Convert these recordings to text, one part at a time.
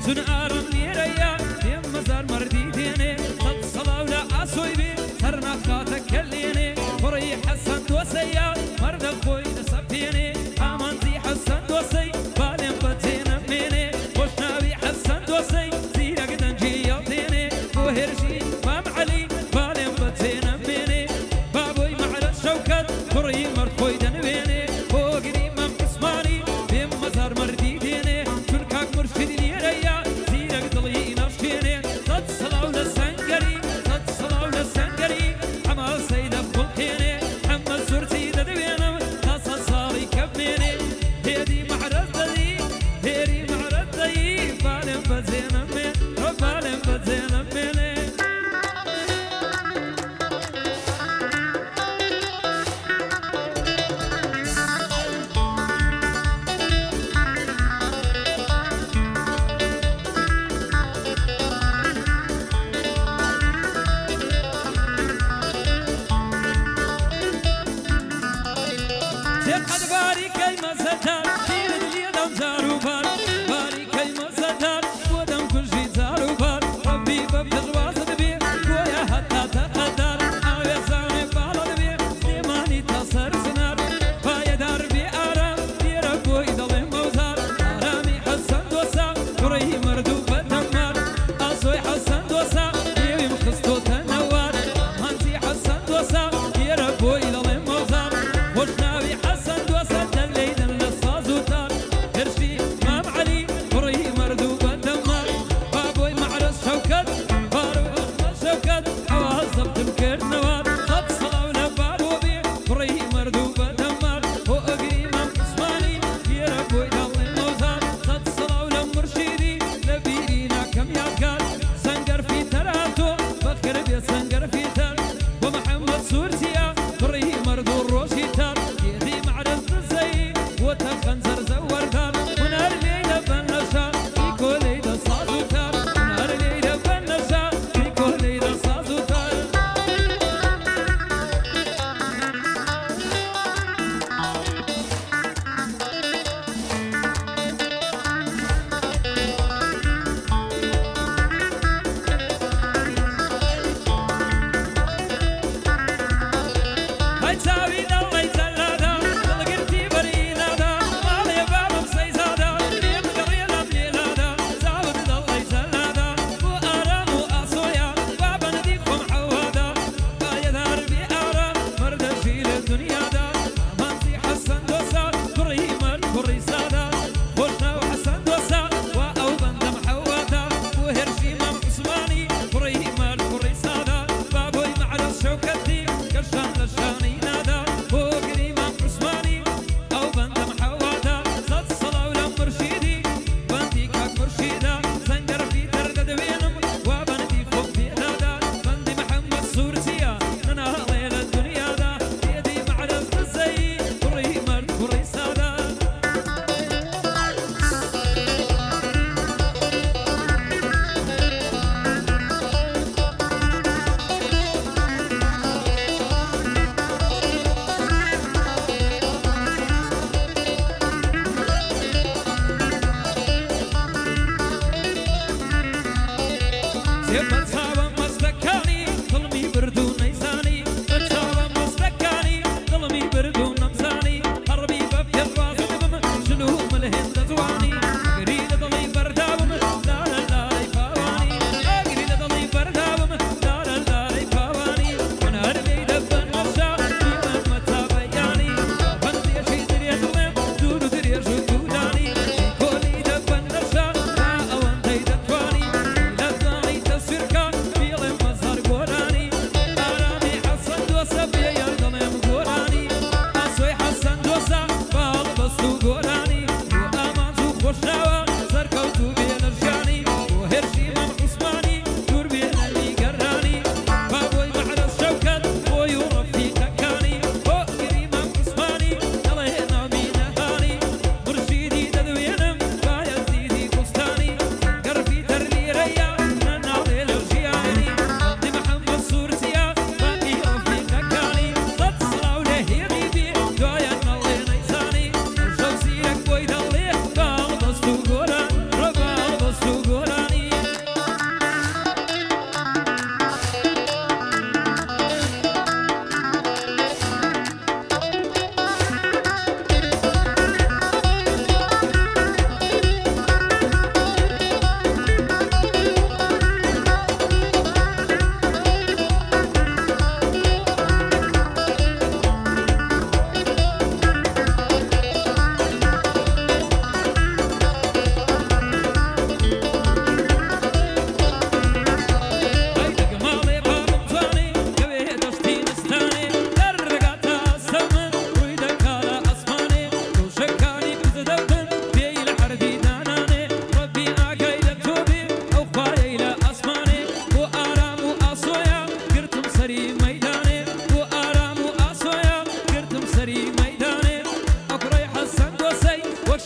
چون ئارم لێرەیە پێم مەزار مەردی دێنێ سەد سەڵاو لە ئاسۆی بێ سەر ناخاتە کەلێنێ کوڕی حەسەن دۆسەیە مەردە خۆی دەسەپێنێ ئامانزی حەسەن دۆسەی بالێم بەجێ نەمێنێ خۆش ناوی حەسەن دۆسەی زیرەک دەنجی یاڵدێنێ بۆ هێرشی مام عەلی بالێم بەجێ نەمێنێ بابۆی مەعرەج شەوکەت کوڕی مەرد خۆی دەنوێنێ بۆ گری مەم عوسمانی پێم مەزار مەردی دێنێ چون کاک مرشید لێرەیە زیرەک دڵی نەشتێنێ سەد سەڵاو لە سەنگەری سەد سەڵاو لە سەنگەری حەماسەی لە بڵتێنێ حەمە زورتی دەدوێنم تا سەد ساڵی کەبمێنێ هێدی مەعرەج دەدی هێری مەعرەج دەیی بالێم بەجێ نەمێنێ بالێم بەجێ نەمێنێ قد باریکەی مەزەدار شیرت لێدەم جار و بار باریکەی مەزەدار بۆدەم کوژی جار و بار ڕەبی بە پێشوازت بێ گۆیە هەتا تەقەدار ئاوێزانێ باڵت بێ سلێمانی تا سەر زنار پایەدار بێ ئارام لێرە بۆی دەڵێ مەوزار ئارامی حەسەن دۆسا کوڕی مەرد و بەدەمار ئاسۆی حەسەن دۆسا لێویم خستۆتە نەوار هەنجی حەسەن دۆسا لێرە بۆی دەڵێ مەوزار خۆش ناوی حەسەن دۆسە دەلەیدن لە ساز و تار هێرشی مام عەلی کوڕی مەرد و بەدەمار بابۆی مەعرەج شەوکەت باڕوە شەوکەت ئەواز زەبتم کردنەوە سەد سەڵاو لە بابۆ بێ کوڕی مەرد و بەدەمار بۆ ئەگری مام عوسمانی لێرە بۆی دەڵێ مەوزار سەد سەڵاو لە مرشیدی لە بیری ناکەم یادگار سەنگەر فیتەر هاتۆ بەخێر بێ سەنگەر فیتەر بۆ محەممەد سوورچیە کوڕی مەرد و ڕۆژی تار هێدی مەعرەج دزەیی بۆتە خەنجەر زەوەردار هونەر لێی لەبەن نەشا پیکۆ لێی دە ساز و تار هونەر لێی لەبەن نەشا پیکۆ لێی دە ساز و تار هەی چاوی دەڵی جەلادا دڵگرتی بەرینادا ماڵێ بابم سەیزادا لێم گەڕێ لەم لێلادا چاوت دەڵی جەلادا بۆ ئارام و ئاسۆیە بابەندی خۆم حەوادا پایەدار بێ ئارام مەردەشی لە دونیادا ئامانزی حەسەن دۆسا کوڕی مەرد کوڕی سادا خۆش ناو حەسەن دۆسا وا ئەو بەندەم حەوادا بۆ هێرشی مام عوسمانی کوڕی مەرد کوڕی سادا بابۆی مەعرەج شەوکەتی گەشان لە شانی نادا بۆ گری مام عوسمانی ئەو بەندەم حەوادا سەد سەڵاو لە مرشیدی بەندی کاک مرشیدا سەنگەر فیتەر دەدوێنم وا بەندی خۆم پێدادا بەندی محەممەد سوورچیە نەناڵێ لە دونیادا هێدی مەعرەج دزەیی کوڕی مەرد کوڕی سادا بەچاوە مەستەکانی دڵمی برد و نەیزانی بەچاوە مەستەکانی دڵمی برد و نەمزانی هەڕبی بە پێشوازت بم ژن و ملهێن دەجوانی گری لە دڵی بەردابم لارە لارەی پاوانی ئاگری لە دڵی بەردابم لارە لارەی پاوانی هونەر لێی لەبەن نەشا دیوەن مەتا بەیانی بەندێشی درێژ بڵێم دوور و درێژ و دوودانی کۆلی لەبەن نەشا تا ئەوەندەی دەتوانی لە زاڵی تەسویرکە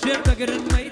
شێر دەگرن مەی